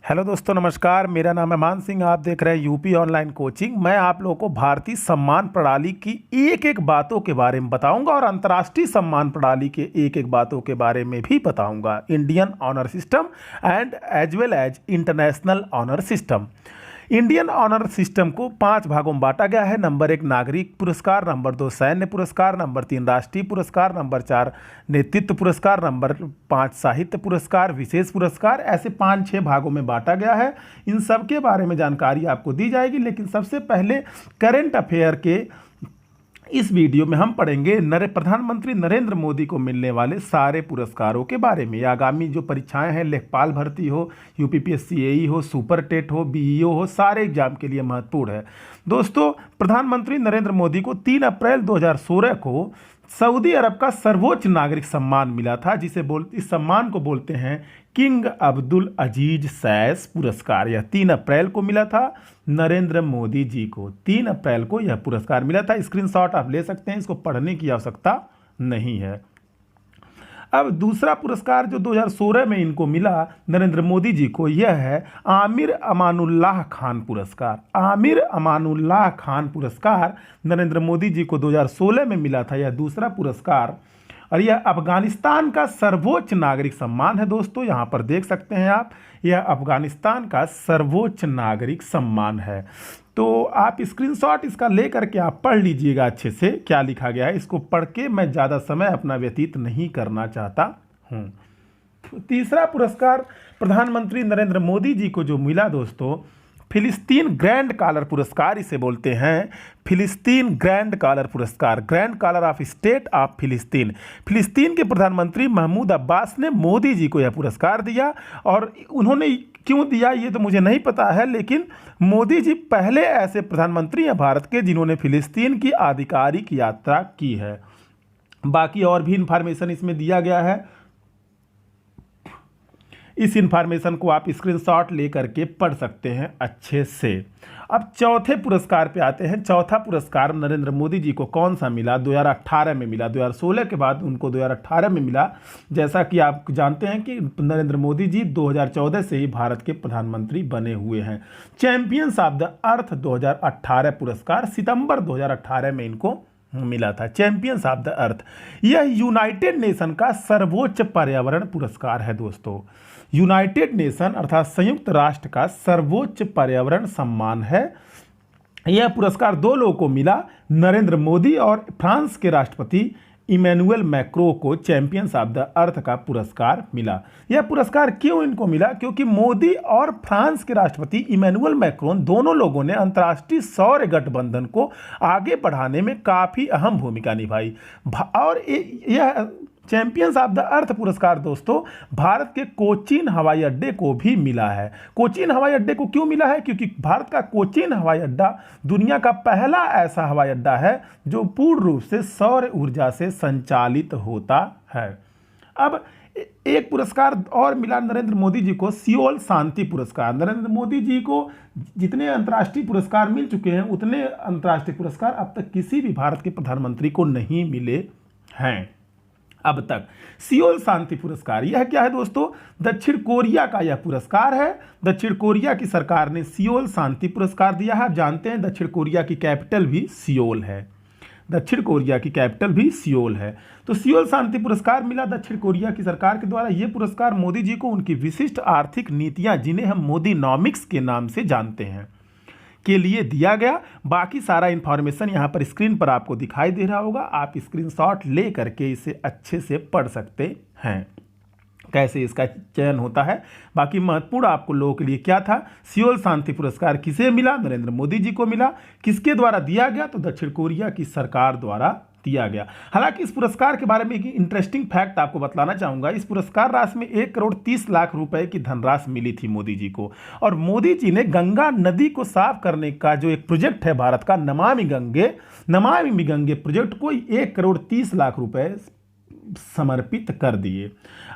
Hello दोस्तों, नमस्कार। मेरा नाम है मान सिंह। आप देख रहे हैं यूपी ऑनलाइन कोचिंग। मैं आप लोगों को भारतीय सम्मान प्रणाली की एक एक बातों के बारे में बताऊंगा और अंतर्राष्ट्रीय सम्मान प्रणाली के एक एक बातों के बारे में भी बताऊंगा। Indian honour system and as well as international honour system. Indian honour system को 5 भागों में बांटा गया है। नंबर 1 नागरिक पुरस्कार, नंबर 2 सैन्य पुरस्कार, नंबर 3 राष्ट्रीय पुरस्कार, नंबर 4 नेतृत्व पुरस्कार, नंबर 5 साहित्य पुरस्कार, विशेष पुरस्कार। ऐसे 5-6 भागों में बांटा गया है। इन सब के बारे में जानकारी आपको दी जाएगी, लेकिन सबसे पहले करंट अफेयर के इस वीडियो में हम पढ़ेंगे प्रधानमंत्री नरेंद्र मोदी को मिलने वाले सारे पुरस्कारों के बारे में। आगामी जो परीक्षाएं हैं, लेखपाल भर्ती हो, यूपीपीएससी एई हो, सुपर टेट हो, बीईओ हो, सारे एग्जाम के लिए महत्वपूर्ण है। दोस्तों, प्रधानमंत्री नरेंद्र मोदी को 3 अप्रैल 2016 को सऊदी अरब का सर्वोच्च नागरिक सम्मान मिला था, इस सम्मान को बोलते हैं किंग अब्दुल अजीज सैस पुरस्कार। यह 3 अप्रैल को मिला था नरेंद्र मोदी जी को। 3 अप्रैल को यह पुरस्कार मिला था। स्क्रीनशॉट आप ले सकते हैं, इसको पढ़ने की आवश्यकता नहीं है। अब दूसरा पुरस्कार जो 2016 में इनको मिला नरेंद्र मोदी जी को, यह है आमिर अमानुल्लाह खान पुरस्कार। आमिर अमानुल्लाह खान पुरस्कार नरेंद्र मोदी जी को 2016 में मिला था। यह दूसरा पुरस्कार, और यह अफगानिस्तान का सर्वोच्च नागरिक सम्मान है। दोस्तों, यहाँ पर देख सकते हैं आप, यह अफगानिस्तान का सर्वोच्च नागरिक सम्मान है। तो आप स्क्रीनशॉट इसका ले करके आप पढ़ लीजिएगा अच्छे से क्या लिखा गया है। इसको पढ़ के मैं ज़्यादा समय अपना व्यतीत नहीं करना चाहता हूँ। तीसरा पुरस्कार प्रधानमंत्री नरेंद्र मोदी जी को जो मिला दोस्तों, फिलिस्तीन ग्रैंड कॉलर पुरस्कार इसे बोलते हैं। फिलिस्तीन ग्रैंड कॉलर पुरस्कार, grand collar of state of फिलिस्तीन। फिलिस्तीन के प्रधानमंत्री महमूद अब्बास ने मोदी जी को यह पुरस्कार दिया, और उन्होंने क्यों दिया ये तो मुझे नहीं पता है, लेकिन मोदी जी पहले ऐसे प्रधानमंत्री हैं भारत के जिन्होंने फिलिस्तीन की आधिकारिक यात्रा की है। बाकी और भी इंफॉर्मेशन इसमें दिया गया है। इस इंफॉर्मेशन को आप स्क्रीनशॉट ले करके पढ़ सकते हैं अच्छे से। अब चौथे पुरस्कार पे आते हैं। चौथा पुरस्कार नरेंद्र मोदी जी को कौन सा मिला? 2018 में मिला। 2016 के बाद उनको 2018 में मिला। जैसा कि आप जानते हैं कि नरेंद्र मोदी जी 2014 से ही भारत के प्रधानमंत्री बने हुए हैं। चैंपियंस ऑफ द अर्थ 2018 पुरस्कार सितंबर 2018 में इनको मिला था। चैंपियंस ऑफ द अर्थ, यह यूनाइटेड नेशन का सर्वोच्च पर्यावरण पुरस्कार है। दोस्तों, यूनाइटेड नेशन अर्थात संयुक्त राष्ट्र का सर्वोच्च पर्यावरण सम्मान है। यह पुरस्कार 2 लोगों को मिला, नरेंद्र मोदी और फ्रांस के राष्ट्रपति इमैनुअल मैक्रों को चैंपियंस ऑफ द अर्थ का पुरस्कार मिला। यह पुरस्कार क्यों इनको मिला? क्योंकि मोदी और फ्रांस के राष्ट्रपति इमैनुअल मैक्रोन दोनों लोगों ने अंतर्राष्ट्रीय सौर गठबंधन को आगे बढ़ाने में काफ़ी अहम भूमिका निभाई। और यह चैंपियंस ऑफ द अर्थ पुरस्कार दोस्तों भारत के कोचीन हवाई अड्डे को भी मिला है। कोचीन हवाई अड्डे को क्यों मिला है? क्योंकि भारत का कोचीन हवाई अड्डा दुनिया का पहला ऐसा हवाई अड्डा है जो पूर्ण रूप से सौर ऊर्जा से संचालित होता है। अब एक पुरस्कार और मिला नरेंद्र मोदी जी को, सियोल शांति पुरस्कार। नरेंद्र मोदी जी को जितने अंतर्राष्ट्रीय पुरस्कार मिल चुके हैं, उतने अंतर्राष्ट्रीय पुरस्कार अब तक किसी भी भारत के प्रधानमंत्री को नहीं मिले हैं अब तक। सियोल शांति पुरस्कार, यह क्या है दोस्तों? दक्षिण कोरिया का यह पुरस्कार है। दक्षिण कोरिया की सरकार ने सियोल शांति पुरस्कार दिया है। आप जानते हैं दक्षिण कोरिया की कैपिटल भी सियोल है। दक्षिण कोरिया की कैपिटल भी सियोल है। तो सियोल शांति पुरस्कार मिला दक्षिण कोरिया की सरकार के द्वारा। यह पुरस्कार मोदी जी को उनकी विशिष्ट आर्थिक नीतियां, जिन्हें हम मोदीनॉमिक्स के नाम से जानते हैं, के लिए दिया गया। बाकी सारा इंफॉर्मेशन यहाँ पर स्क्रीन पर आपको दिखाई दे रहा होगा। आप स्क्रीनशॉट ले करके इसे अच्छे से पढ़ सकते हैं, कैसे इसका चयन होता है। बाकी महत्वपूर्ण आपको लोगों के लिए क्या था, सियोल शांति पुरस्कार किसे मिला? नरेंद्र मोदी जी को मिला। किसके द्वारा दिया गया? तो दक्षिण कोरिया की सरकार द्वारा दिया गया। हालांकि इस पुरस्कार के बारे में एक इंटरेस्टिंग फैक्ट आपको बतलाना चाहूंगा। इस पुरस्कार राशि में 1,30,00,000 रुपए की धनराशि मिली थी मोदी जी को। और मोदी जी ने गंगा नदी को साफ करने का जो एक प्रोजेक्ट है भारत का, नमामि गंगे प्रोजेक्ट को 1,30,00,000 रुपए समर्पित कर दिए।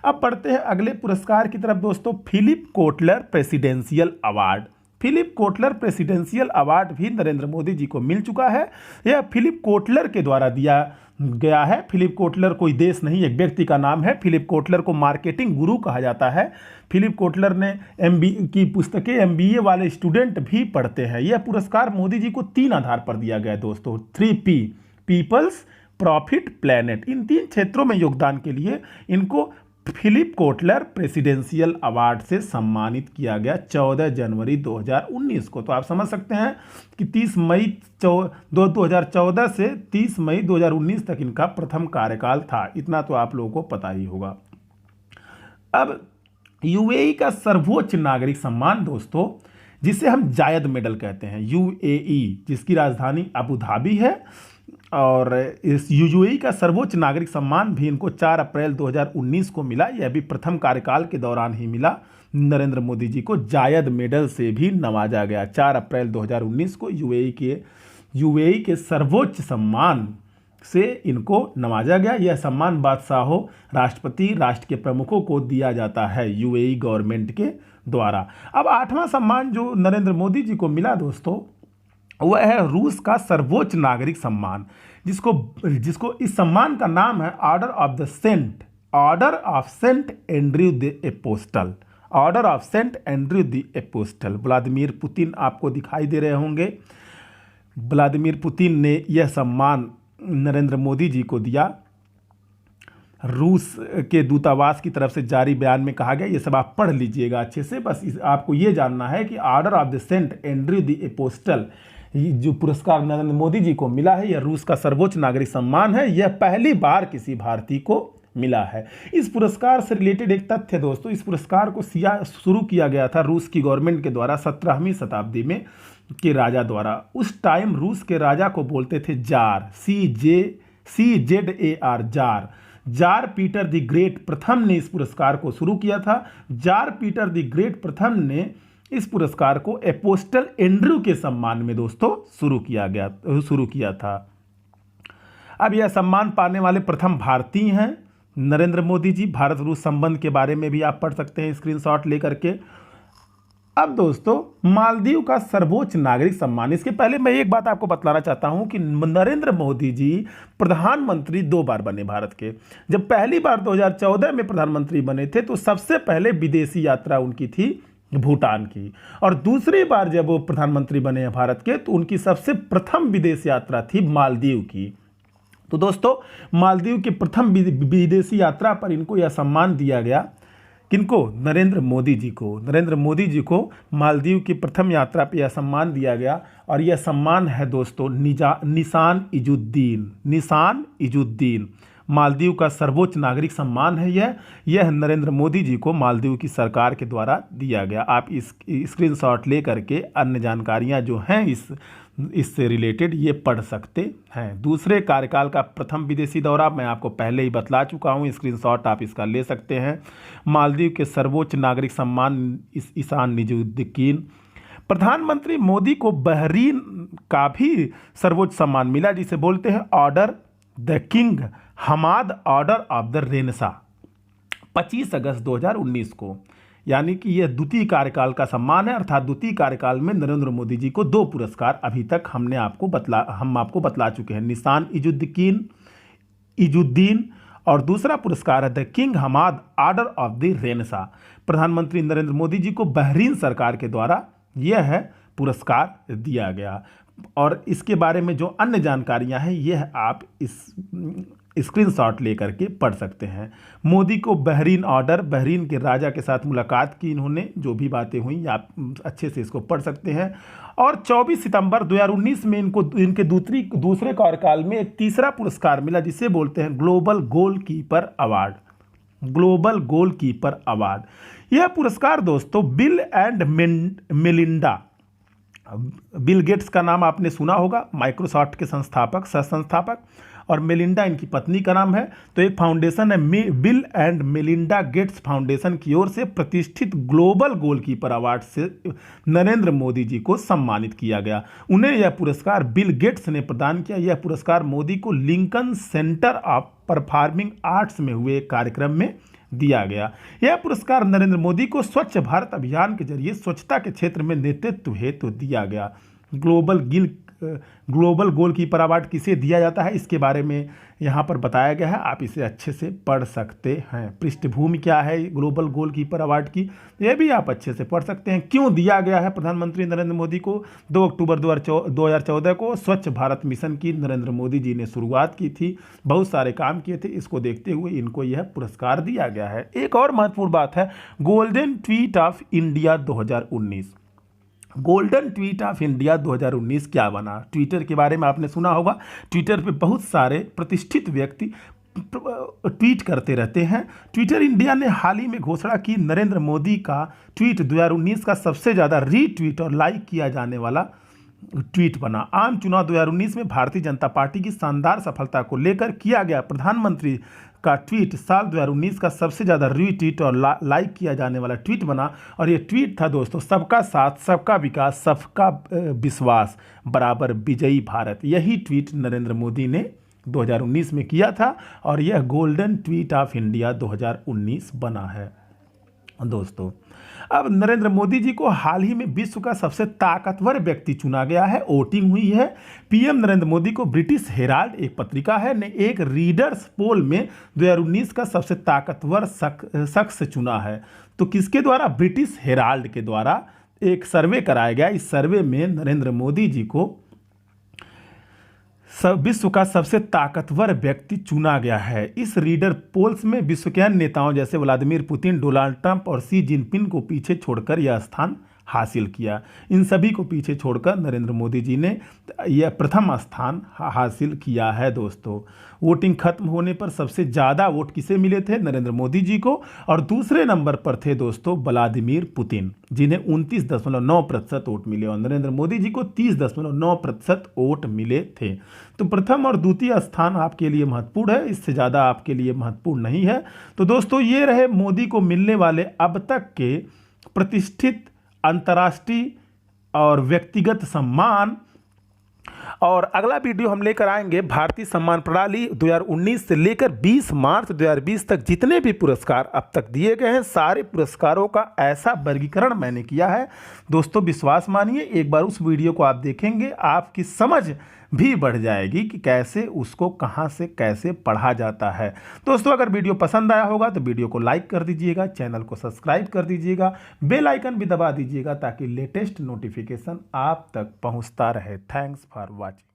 अब बढ़ते हैं अगले पुरस्कार की तरफ दोस्तों, Philip Kotler presidential award. Philip Kotler presidential award भी नरेंद्र मोदी जी को मिल चुका है। यह फिलिप कोटलर के द्वारा गया है। फिलिप कोटलर कोई देश नहीं, एक व्यक्ति का नाम है। फिलिप कोटलर को मार्केटिंग गुरु कहा जाता है। फिलिप कोटलर ने MBA की पुस्तकें MBA वाले स्टूडेंट भी पढ़ते हैं। यह पुरस्कार मोदी जी को 3 आधार पर दिया गया है दोस्तों, 3P, पीपल्स, प्रॉफिट, प्लेनेट। इन 3 क्षेत्रों में योगदान के लिए इनको फिलिप कोटलर प्रेसिडेंशियल अवार्ड से सम्मानित किया गया 14 जनवरी 2019 को। तो आप समझ सकते हैं कि 30 मई 2014 से 30 मई 2019 तक इनका प्रथम कार्यकाल था। इतना तो आप लोगों को पता ही होगा। अब UAE का सर्वोच्च नागरिक सम्मान दोस्तों, जिसे हम जायद मेडल कहते हैं, UAE जिसकी राजधानी अबू धाबी है, और इस UAE का सर्वोच्च नागरिक सम्मान भी इनको 4 अप्रैल 2019 को मिला। यह भी प्रथम कार्यकाल के दौरान ही मिला। नरेंद्र मोदी जी को जायद मेडल से भी नवाजा गया। 4 अप्रैल 2019 को UAE के सर्वोच्च सम्मान से इनको नवाजा गया। यह सम्मान बादशाहों, राष्ट्रपति, राष्ट्र के प्रमुखों को दिया जाता है UAE गवर्नमेंट के द्वारा। अब 8वां सम्मान जो नरेंद्र मोदी जी को मिला दोस्तों, वह है रूस का सर्वोच्च नागरिक सम्मान, जिसको इस सम्मान का नाम है order of saint Andrew the apostle. Order of saint Andrew the apostle. Vladimir Putin आपको दिखाई दे रहे होंगे। व्लादिमीर पुतिन ने यह सम्मान नरेंद्र मोदी जी को दिया। रूस के दूतावास की तरफ से जारी बयान में कहा गया, ये सब आप पढ़ लीजिएगा अच्छे से। बस आपको ये जानना है कि order of the saint Andrew the apostle जो पुरस्कार नरेंद्र मोदी जी को मिला है, यह रूस का सर्वोच्च नागरिक सम्मान है। यह पहली बार किसी भारतीय को मिला है। इस पुरस्कार से रिलेटेड एक तथ्य दोस्तों, इस पुरस्कार को शुरू किया गया था रूस की गवर्नमेंट के द्वारा 17वीं शताब्दी में के राजा द्वारा। उस टाइम रूस के राजा को बोलते थे jar, CZAR, jar. Jar Peter the great प्रथम ने इस पुरस्कार को शुरू किया था। जार पीटर द ग्रेट प्रथम ने इस पुरस्कार को एपोस्टल एंड्रयू के सम्मान में दोस्तों शुरू किया था। अब यह सम्मान पाने वाले प्रथम भारतीय हैं नरेंद्र मोदी जी। भारत रूस संबंध के बारे में भी आप पढ़ सकते हैं स्क्रीनशॉट लेकर के। अब दोस्तों मालदीव का सर्वोच्च नागरिक सम्मान, इसके पहले मैं एक बात आपको बतलाना चाहता हूं कि नरेंद्र मोदी जी प्रधानमंत्री 2 बार बने भारत के। जब पहली बार 2014 में प्रधानमंत्री बने थे तो सबसे पहले विदेशी यात्रा उनकी थी भूटान की, और दूसरी बार जब वो प्रधानमंत्री बने हैं भारत के तो उनकी सबसे प्रथम विदेश यात्रा थी मालदीव की। तो दोस्तों मालदीव की प्रथम विदेशी यात्रा पर इनको यह सम्मान दिया गया। किनको? नरेंद्र मोदी जी को। नरेंद्र मोदी जी को मालदीव की प्रथम यात्रा पर यह सम्मान दिया गया, और यह सम्मान है दोस्तों निशान इजुद्दीन। मालदीव का सर्वोच्च नागरिक सम्मान है यह नरेंद्र मोदी जी को मालदीव की सरकार के द्वारा दिया गया। आप इस स्क्रीनशॉट ले करके अन्य जानकारियां जो हैं इससे रिलेटेड ये पढ़ सकते हैं। दूसरे कार्यकाल का प्रथम विदेशी दौरा मैं आपको पहले ही बतला चुका हूँ, स्क्रीनशॉट आप इसका ले सकते हैं। मालदीव के सर्वोच्च नागरिक सम्मान ईशान निजुद्दीन। प्रधानमंत्री मोदी को बहरीन का भी सर्वोच्च सम्मान मिला, जिसे बोलते हैं order the king Hamad order of the renaissance, 25 अगस्त 2019 को। यानी कि यह द्वितीय कार्यकाल का सम्मान है, अर्थात द्वितीय कार्यकाल में नरेंद्र मोदी जी को 2 पुरस्कार अभी तक हम आपको बतला चुके हैं। निशान इजुद्दीन और दूसरा पुरस्कार है the king Hamad order of the renaissance. प्रधानमंत्री नरेंद्र मोदी जी को बहरीन सरकार के द्वारा यह पुरस्कार दिया गया। और इसके बारे में जो अन्य जानकारियां हैं यह आप इस स्क्रीनशॉट लेकर के पढ़ सकते हैं। मोदी को बहरीन ऑर्डर, बहरीन के राजा के साथ मुलाकात की इन्होंने, जो भी बातें हुई आप अच्छे से इसको पढ़ सकते हैं। और 24 सितंबर 2019 में इनके दूसरे कार्यकाल में एक तीसरा पुरस्कार मिला, जिसे बोलते हैं ग्लोबल गोलकीपर अवार्ड। यह पुरस्कार दोस्तों bill and Melinda, Bill Gates का नाम आपने सुना होगा, माइक्रोसॉफ्ट के सह संस्थापक, और मेलिंडा इनकी पत्नी का नाम है। तो एक फाउंडेशन है bill and Melinda Gates foundation की ओर से प्रतिष्ठित ग्लोबल गोलकीपर अवार्ड से नरेंद्र मोदी जी को सम्मानित किया गया। उन्हें यह पुरस्कार बिल गेट्स ने प्रदान किया। यह पुरस्कार मोदी को Lincoln centre of performing arts में हुए एक कार्यक्रम में दिया गया। यह पुरस्कार नरेंद्र मोदी को स्वच्छ भारत अभियान के जरिए स्वच्छता के क्षेत्र में नेतृत्व हेतु दिया गया। ग्लोबल गोलकीपर अवार्ड किसे दिया जाता है, इसके बारे में यहाँ पर बताया गया है। आप इसे अच्छे से पढ़ सकते हैं। पृष्ठभूमि क्या है ग्लोबल गोलकीपर अवार्ड की, ये भी आप अच्छे से पढ़ सकते हैं। क्यों दिया गया है प्रधानमंत्री नरेंद्र मोदी को? 2 अक्टूबर 2014 को स्वच्छ भारत मिशन की नरेंद्र मोदी जी ने शुरुआत की थी, बहुत सारे काम किए थे। इसको देखते हुए इनको यह पुरस्कार दिया गया है। एक और महत्वपूर्ण बात है, golden tweet of India 2019। Golden tweet of India 2019 क्या बना? ट्विटर के बारे में आपने सुना होगा। ट्विटर पे बहुत सारे प्रतिष्ठित व्यक्ति ट्वीट करते रहते हैं। ट्विटर इंडिया ने हाल ही में घोषणा की नरेंद्र मोदी का ट्वीट 2019 का सबसे ज़्यादा रीट्वीट और लाइक किया जाने वाला ट्वीट बना। आम चुनाव 2019 में भारतीय जनता पार्टी की शानदार सफलता को लेकर किया गया प्रधानमंत्री का ट्वीट साल 2019 का सबसे ज़्यादा रीट्वीट और लाइक किया जाने वाला ट्वीट बना। और ये ट्वीट था दोस्तों, सबका साथ, सबका विकास, सबका विश्वास बराबर विजयी भारत। यही ट्वीट नरेंद्र मोदी ने 2019 में किया था और यह गोल्डन ट्वीट ऑफ इंडिया 2019 बना है दोस्तों। अब नरेंद्र मोदी जी को हाल ही में विश्व का सबसे ताकतवर व्यक्ति चुना गया है। वोटिंग हुई है। पीएम नरेंद्र मोदी को ब्रिटिश हेराल्ड, एक पत्रिका है, ने एक रीडर्स पोल में 2019 का सबसे ताकतवर शख्स चुना है। तो किसके द्वारा? ब्रिटिश हेराल्ड के द्वारा एक सर्वे कराया गया। इस सर्वे में नरेंद्र मोदी जी को विश्व का सबसे ताकतवर व्यक्ति चुना गया है। इस रीडर पोल्स में विश्व के अन्य नेताओं जैसे व्लादिमीर पुतिन, डोनाल्ड ट्रंप और शी जिनपिंग को पीछे छोड़कर यह स्थान हासिल किया। इन सभी को पीछे छोड़कर नरेंद्र मोदी जी ने यह प्रथम स्थान हासिल किया है दोस्तों। वोटिंग खत्म होने पर सबसे ज़्यादा वोट किसे मिले थे? नरेंद्र मोदी जी को। और दूसरे नंबर पर थे दोस्तों व्लादिमीर पुतिन, जिन्हें 29.9% वोट मिले और नरेंद्र मोदी जी को 30.9% वोट मिले थे। तो प्रथम और द्वितीय स्थान आपके लिए महत्वपूर्ण है, इससे ज़्यादा आपके लिए महत्वपूर्ण नहीं है। तो दोस्तों ये रहे मोदी को मिलने वाले अब तक के प्रतिष्ठित अंतर्राष्ट्रीय और व्यक्तिगत सम्मान। और अगला वीडियो हम लेकर आएंगे भारतीय सम्मान प्रणाली 2019 से लेकर 20 मार्च 2020 तक जितने भी पुरस्कार अब तक दिए गए हैं, सारे पुरस्कारों का ऐसा वर्गीकरण मैंने किया है दोस्तों। विश्वास मानिए, एक बार उस वीडियो को आप देखेंगे, आपकी समझ भी बढ़ जाएगी कि कैसे उसको कहां से कैसे पढ़ा जाता है। दोस्तों अगर वीडियो पसंद आया होगा तो वीडियो को लाइक कर दीजिएगा, चैनल को सब्सक्राइब कर दीजिएगा, बेल आइकन भी दबा दीजिएगा ताकि लेटेस्ट नोटिफिकेशन आप तक पहुंचता रहे। Thanks for watching.